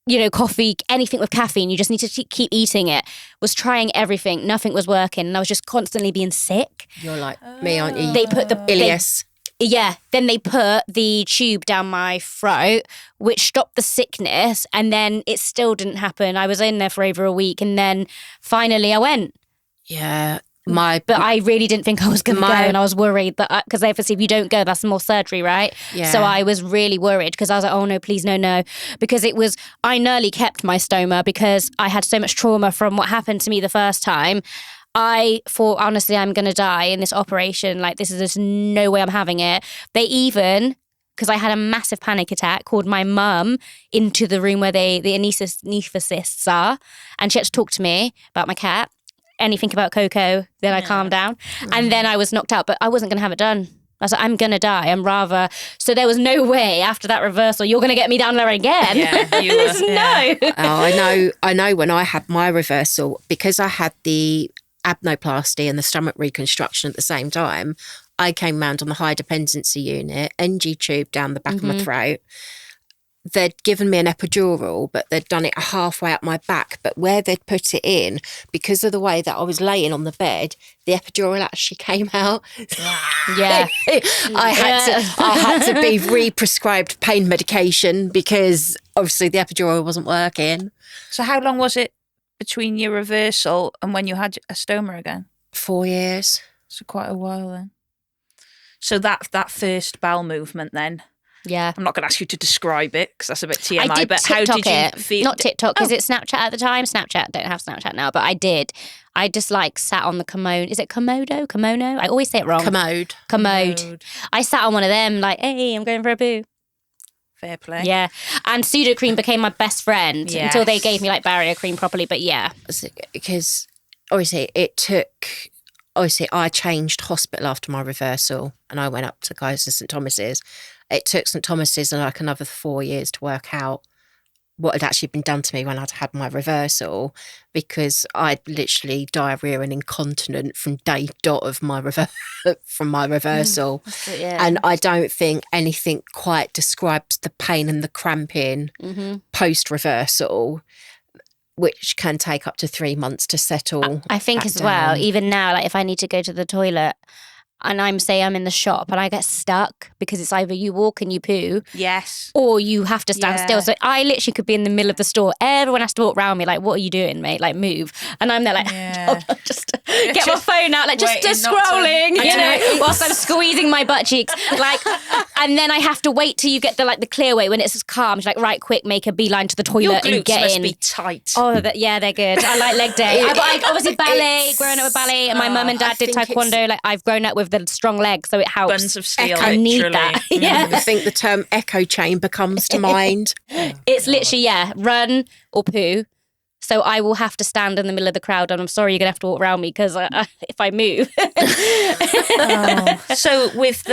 Speaker 2: you know, coffee, anything with caffeine. You just need to keep eating it. Was trying everything. Nothing was working. And I was just constantly being sick.
Speaker 3: You're like me, aren't you?
Speaker 2: They put the
Speaker 3: Ilias.
Speaker 2: Yeah, then they put the tube down my throat, which stopped the sickness, and then it still didn't happen. I was in there for over a week, and then finally I went.
Speaker 3: Yeah.
Speaker 2: But I really didn't think I was going to go, and I was worried that, because obviously if you don't go, that's more surgery, right?
Speaker 3: Yeah.
Speaker 2: So I was really worried because I was like, oh no, please no. Because I nearly kept my stoma because I had so much trauma from what happened to me the first time. I thought, honestly, I'm going to die in this operation. Like, there's no way I'm having it. They even, because I had a massive panic attack, called my mum into the room where the anaesthetists are, and she had to talk to me about my cat. Anything about Coco, then I calmed down. And then I was knocked out, but I wasn't going to have it done. I was like, I'm going to die. So there was no way after that reversal, you're going to get me down there again.
Speaker 1: Yeah, you were.
Speaker 2: No.
Speaker 3: Oh, I know when I had my reversal, because I had the abnoplasty and the stomach reconstruction at the same time, I came round on the high dependency unit, NG tube down the back of my throat. They'd given me an epidural, but they'd done it halfway up my back. But where they'd put it in, because of the way that I was laying on the bed, the epidural actually came out.
Speaker 2: Yeah.
Speaker 3: I had to be re-prescribed pain medication because obviously the epidural wasn't working.
Speaker 1: So how long was it between your reversal and when you had a stoma again?
Speaker 3: 4 years.
Speaker 1: So quite a while then. So that first bowel movement then,
Speaker 2: yeah.
Speaker 1: I'm not going to ask you to describe it because that's a bit TMI.
Speaker 2: I did
Speaker 1: but
Speaker 2: TikTok
Speaker 1: how did you
Speaker 2: it.
Speaker 1: feel?
Speaker 2: Not TikTok. Is it Snapchat at the time? Snapchat. Don't have Snapchat now, but I did. I just like sat on the commode. Is it Komodo? Kimono? I always say it wrong. Commode. I sat on one of them like, hey, I'm going for a poo.
Speaker 1: Fair play.
Speaker 2: Yeah. And Sudocrem became my best friend until they gave me like barrier cream properly. But yeah.
Speaker 3: Because obviously I changed hospital after my reversal and I went up to Kaiser St Thomas's. It took St Thomas's like another 4 years to work out what had actually been done to me when I'd had my reversal, because I'd literally diarrhea and incontinent from day dot of my from my reversal. And I don't think anything quite describes the pain and the cramping post-reversal, which can take up to 3 months to settle.
Speaker 2: I think as well, even now, like if I need to go to the toilet and I'm in the shop and I get stuck because it's either you walk and you poo.
Speaker 1: Yes.
Speaker 2: Or you have to stand still. So I literally could be in the middle of the store. Everyone has to walk around me like, what are you doing, mate? Like, move. And I'm there like, get my phone out, like just scrolling, whilst I'm squeezing my butt cheeks, like, and then I have to wait till you get the clear way when it's calm. She's like, right, quick, make a beeline to the toilet and get
Speaker 1: must
Speaker 2: in.
Speaker 1: Be tight.
Speaker 2: Oh, they're good. I like leg day. I obviously ballet, growing up with ballet, and my mum and dad did taekwondo. Like I've grown up with the strong legs, so it helps.
Speaker 1: Buns of steel.
Speaker 2: I need that. Yeah.
Speaker 3: I think the term echo chamber comes to mind.
Speaker 2: It's literally, run or poo. So I will have to stand in the middle of the crowd, and I'm sorry, you're going to have to walk around me because if I move.
Speaker 1: So with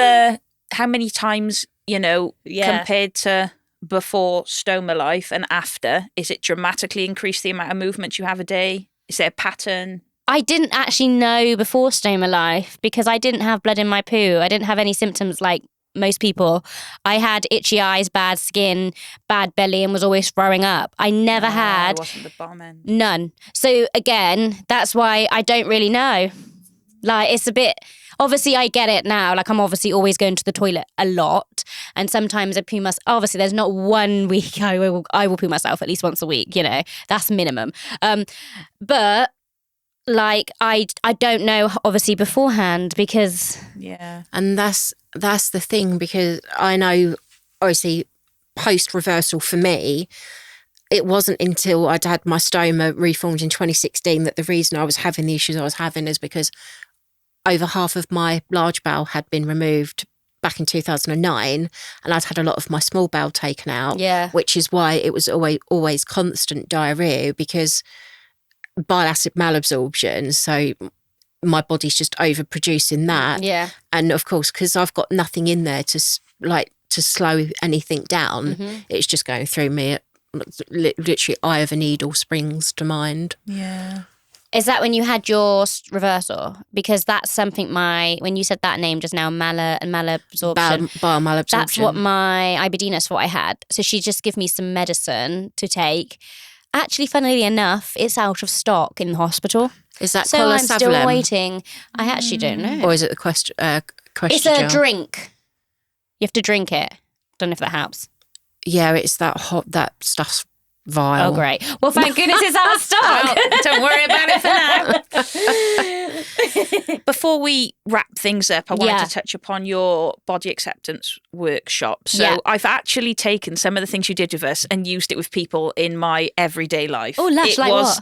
Speaker 1: how many times, compared to before stoma life and after, is it dramatically increased the amount of movement you have a day? Is there a pattern?
Speaker 2: I didn't actually know before stoma life because I didn't have blood in my poo. I didn't have any symptoms like most people. I had itchy eyes, bad skin, bad belly, and was always throwing up. I never had.
Speaker 1: Wasn't the bomb end.
Speaker 2: None. So again, that's why I don't really know. Like it's a bit. Obviously, I get it now. Like I'm obviously always going to the toilet a lot, and sometimes I poo myself. Obviously, there's not one week I will poo myself at least once a week. That's minimum. But like I don't know obviously beforehand because
Speaker 3: and that's the thing, because I know obviously post reversal for me, it wasn't until I'd had my stoma reformed in 2016 that the reason I was having the issues I was having is because over half of my large bowel had been removed back in 2009, and I'd had a lot of my small bowel taken out, which is why it was always constant diarrhea, because bile acid malabsorption, so my body's just overproducing that. And of course, because I've got nothing in there to slow anything down, it's just going through me. Literally, eye of a needle springs to mind.
Speaker 2: Is that when you had your reversal? Because that's something when you said that name just now, malabsorption.
Speaker 3: Bile malabsorption.
Speaker 2: That's what my IBD-ness, what I had. So she just gave me some medicine to take. Actually, funnily enough, it's out of stock in the hospital.
Speaker 3: Is that
Speaker 2: so I'm still waiting. I actually don't know.
Speaker 3: Or is it the question?
Speaker 2: It's a drink. You have to drink it. Don't know if that helps.
Speaker 3: Yeah, it's that stuff's vile.
Speaker 2: Oh, great. Well, thank goodness it's out of stock.
Speaker 1: Don't worry about it for now. Before we wrap things up, I wanted to touch upon your body acceptance workshop. So I've actually taken some of the things you did with us and used it with people in my everyday life.
Speaker 2: Oh, lush,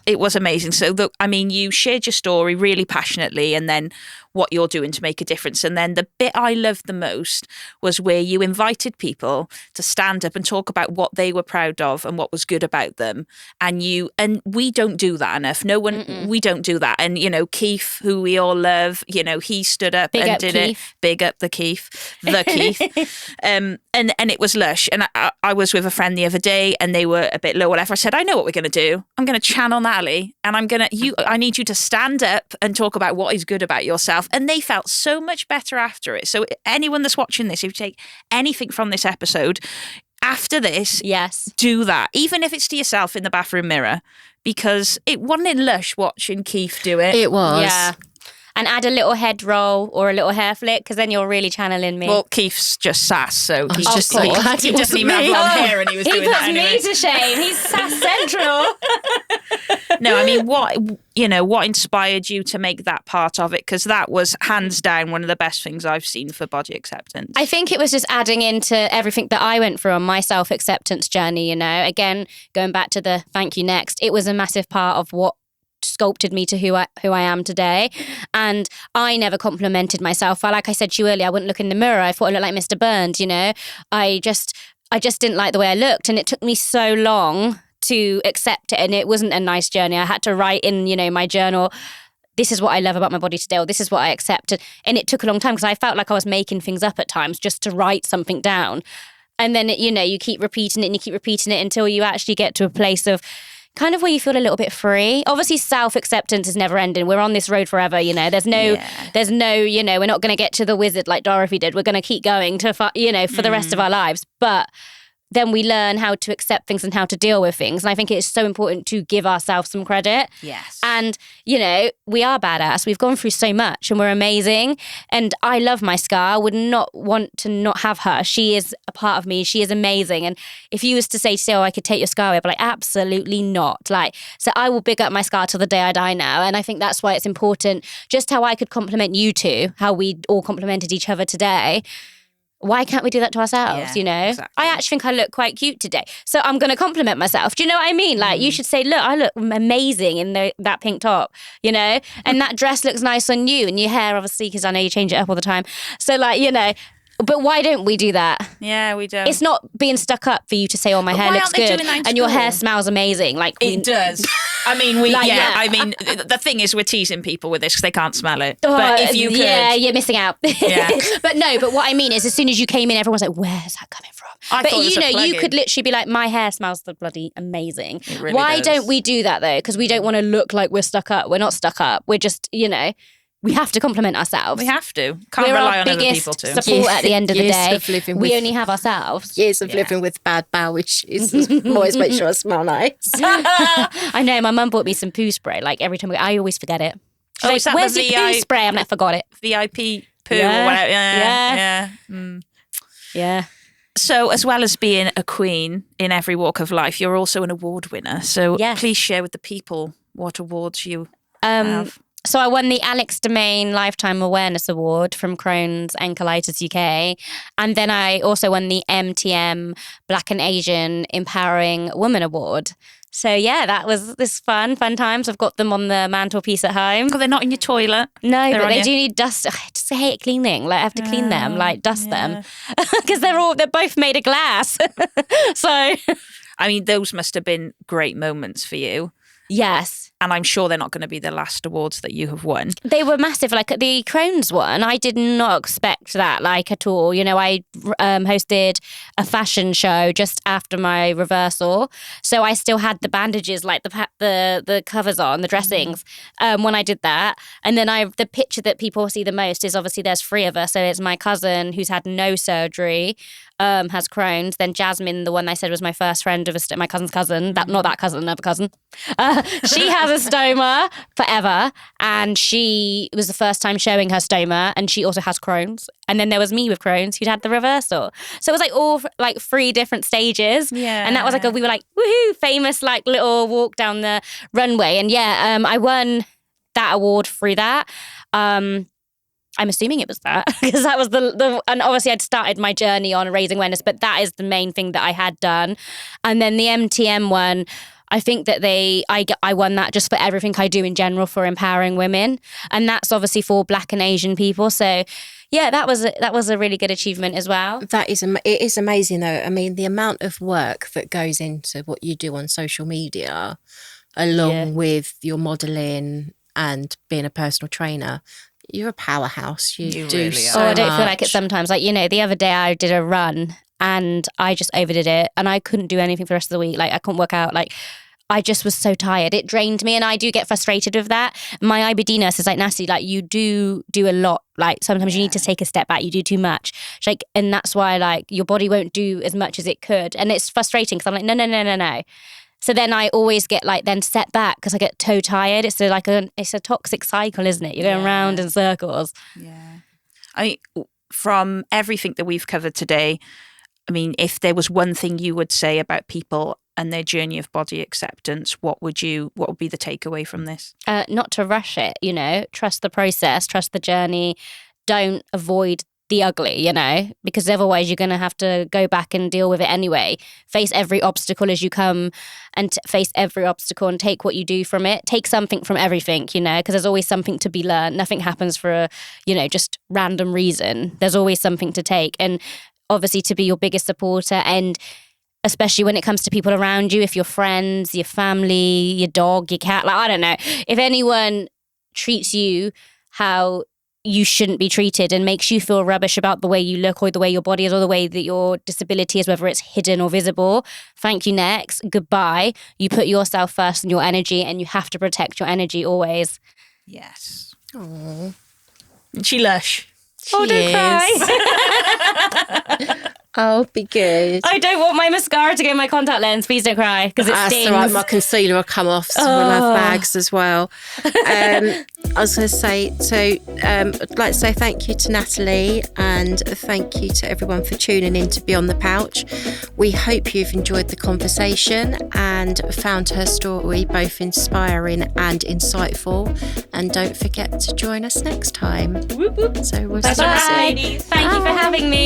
Speaker 1: It was amazing. So, you shared your story really passionately, and then what you're doing to make a difference. And then the bit I loved the most was where you invited people to stand up and talk about what they were proud of and what was good about them. And we don't do that enough. No one, we don't do that. And, Keith, who we all love, he stood up and did it. Big up the Keith. And it was lush. And I was with a friend the other day and they were a bit low, whatever. I said, I know what we're going to do. I'm going to channel Natalie and I need you to stand up and talk about what is good about yourself. And they felt so much better after it. So anyone that's watching this, if you take anything from this episode, after this, do that. Even if it's to yourself in the bathroom mirror, because it wasn't lush watching Keith do it.
Speaker 3: It was.
Speaker 2: Yeah. And add a little head roll or a little hair flick, because then you're really channeling me.
Speaker 1: Well, Keith's just sass, so he's
Speaker 3: just so glad
Speaker 1: he doesn't even have long hair, and he was doing that anyway.
Speaker 2: He puts me to shame. He's sass central.
Speaker 1: No, what inspired you to make that part of it? Because that was hands down one of the best things I've seen for body acceptance.
Speaker 2: I think it was just adding into everything that I went through on my self-acceptance journey. Again, going back to the thank you next, it was a massive part of what sculpted me to who I am today. And I never complimented myself. Like I said to you earlier, I wouldn't look in the mirror. I thought I looked like Mr. Burns, I just didn't like the way I looked, and it took me so long to accept it, and it wasn't a nice journey. I had to write in my journal, this is what I love about my body today, or this is what I accept. And it took a long time because I felt like I was making things up at times just to write something down. And then you keep repeating it and you keep repeating it until you actually get to a place of kind of where you feel a little bit free. Obviously, self-acceptance is never ending. We're on this road forever, There's no, we're not going to get to the wizard like Dorothy did. We're going to keep going to, for the rest of our lives. But then we learn how to accept things and how to deal with things. And I think it's so important to give ourselves some credit.
Speaker 1: Yes.
Speaker 2: And, you know, we are badass. We've gone through so much and we're amazing. And I love my scar. I would not want to not have her. She is a part of me. She is amazing. And if you was to say, oh, I could take your scar away, I'd be like, absolutely not. Like, so I will big up my scar till the day I die now. And I think that's why it's important. Just how I could compliment you two, how we all complimented each other today. Why can't we do that to ourselves, you know? Exactly. I actually think I look quite cute today. So I'm going to compliment myself. Do you know what I mean? Like, you should say, look, I look amazing in that pink top, you know? And that dress looks nice on you. And your hair, obviously, because I know you change it up all the time. So, like, you know... But why don't we do that?
Speaker 1: Yeah, we don't.
Speaker 2: It's not being stuck up for you to say, "Oh, my hair looks good," and your hair smells amazing. Like
Speaker 1: it does. I mean, I mean, the thing is, we're teasing people with this because they can't smell it. But if you could,
Speaker 2: you're missing out. Yeah. But what I mean is, as soon as you came in, everyone's like, "Where's that coming from?" But you know, you could literally be like, "My hair smells the bloody amazing."
Speaker 1: It really
Speaker 2: Why
Speaker 1: does.
Speaker 2: don't we do that though? Because we don't want to look like we're stuck up. We're not stuck up. We're just, you know. We have to compliment ourselves.
Speaker 1: We have to. Can't rely on other people to.
Speaker 2: Support at the end of the day. We only have ourselves.
Speaker 3: Years of living with bad bowel issues. Always make sure I smell nice.
Speaker 2: I know. My mum bought me some poo spray. Like every time I always forget it. She's like,
Speaker 1: is that
Speaker 2: where's your poo spray? I'm like, forgot it.
Speaker 1: VIP poo or whatever. Yeah.
Speaker 2: Yeah.
Speaker 1: So as well as being a queen in every walk of life, you're also an award winner. So please share with the people what awards you have.
Speaker 2: So I won the Alex Domain Lifetime Awareness Award from Crohn's and Colitis UK. And then I also won the MTM Black and Asian Empowering Woman Award. So yeah, that was this fun times. I've got them on the mantelpiece at home.
Speaker 1: Oh, they're not in your toilet.
Speaker 2: No, but they do need dust. I just hate cleaning. Like I have to clean them, like dust them. Because they're both made of glass. So
Speaker 1: I mean, those must have been great moments for you.
Speaker 2: Yes.
Speaker 1: And I'm sure they're not going to be the last awards that you have won.
Speaker 2: They were massive. Like the Crohn's one, I did not expect that, like at all. You know, I hosted a fashion show just after my reversal. So I still had the bandages, like the covers on, the dressings, when I did that. And then the picture that people see the most is obviously there's 3 of us. So it's my cousin who's had no surgery, has Crohn's. Then Jasmine, the one I said was my first friend of my cousin's cousin. Not that cousin, another cousin. She has a stoma forever, and she was the first time showing her stoma, and she also has Crohn's. And then there was me with Crohn's who'd had the reversal. So it was like all like 3 different stages. Yeah. And that was like we were like, woohoo, famous like little walk down the runway. And I won that award through that. I'm assuming it was that because that was and obviously I'd started my journey on raising awareness, but that is the main thing that I had done. And then the MTM one, I think that I won that just for everything I do in general for empowering women. And that's obviously for Black and Asian people. So yeah, that was a really good achievement as well.
Speaker 3: It is amazing though. I mean, the amount of work that goes into what you do on social media, along with your modelling and being a personal trainer, you're a powerhouse. You do really so
Speaker 2: I don't
Speaker 3: much.
Speaker 2: feel like it sometimes. Like, you know, the other day I did a run and I just overdid it and I couldn't do anything for the rest of the week. Like I couldn't work out. Like I just was so tired. It drained me and I do get frustrated with that. My IBD nurse is like, Natalie, like you do a lot. Like sometimes you need to take a step back. You do too much. She's like, and that's why like your body won't do as much as it could. And it's frustrating because I'm like, no. So then I always get like then set back because I get so tired. It's a toxic cycle, isn't it? You're going round in circles.
Speaker 1: Yeah. From everything that we've covered today, I mean, if there was one thing you would say about people and their journey of body acceptance, what would be the takeaway from this?
Speaker 2: Not to rush it, you know, trust the process, trust the journey. Don't avoid the ugly, you know, because otherwise you're going to have to go back and deal with it anyway. Face every obstacle as you come and face every obstacle and take what you do from it. Take something from everything, you know, because there's always something to be learned. Nothing happens for a, you know, just random reason. There's always something to take. And obviously to be your biggest supporter, and especially when it comes to people around you, if your friends, your family, your dog, your cat, like, I don't know, if anyone treats you how you shouldn't be treated and makes you feel rubbish about the way you look or the way your body is or the way that your disability is, whether it's hidden or visible, thank you, next, goodbye. You put yourself first and your energy, and you have to protect your energy always.
Speaker 1: Yes.
Speaker 3: Aww.
Speaker 1: She lush.
Speaker 2: Don't cry.
Speaker 3: Oh, be good.
Speaker 2: I don't want my mascara to go in my contact lens. Please don't cry because it stings.
Speaker 3: That's all right. My concealer will come off, so we'll have bags as well. I was going to say, I'd like to say thank you to Natalie and thank you to everyone for tuning in to Beyond the Pouch. We hope you've enjoyed the conversation and found her story both inspiring and insightful. And don't forget to join us next time.
Speaker 2: Whoop, whoop.
Speaker 3: So we'll
Speaker 2: That's
Speaker 3: see you
Speaker 2: right.
Speaker 3: soon.
Speaker 2: Thank you for having me.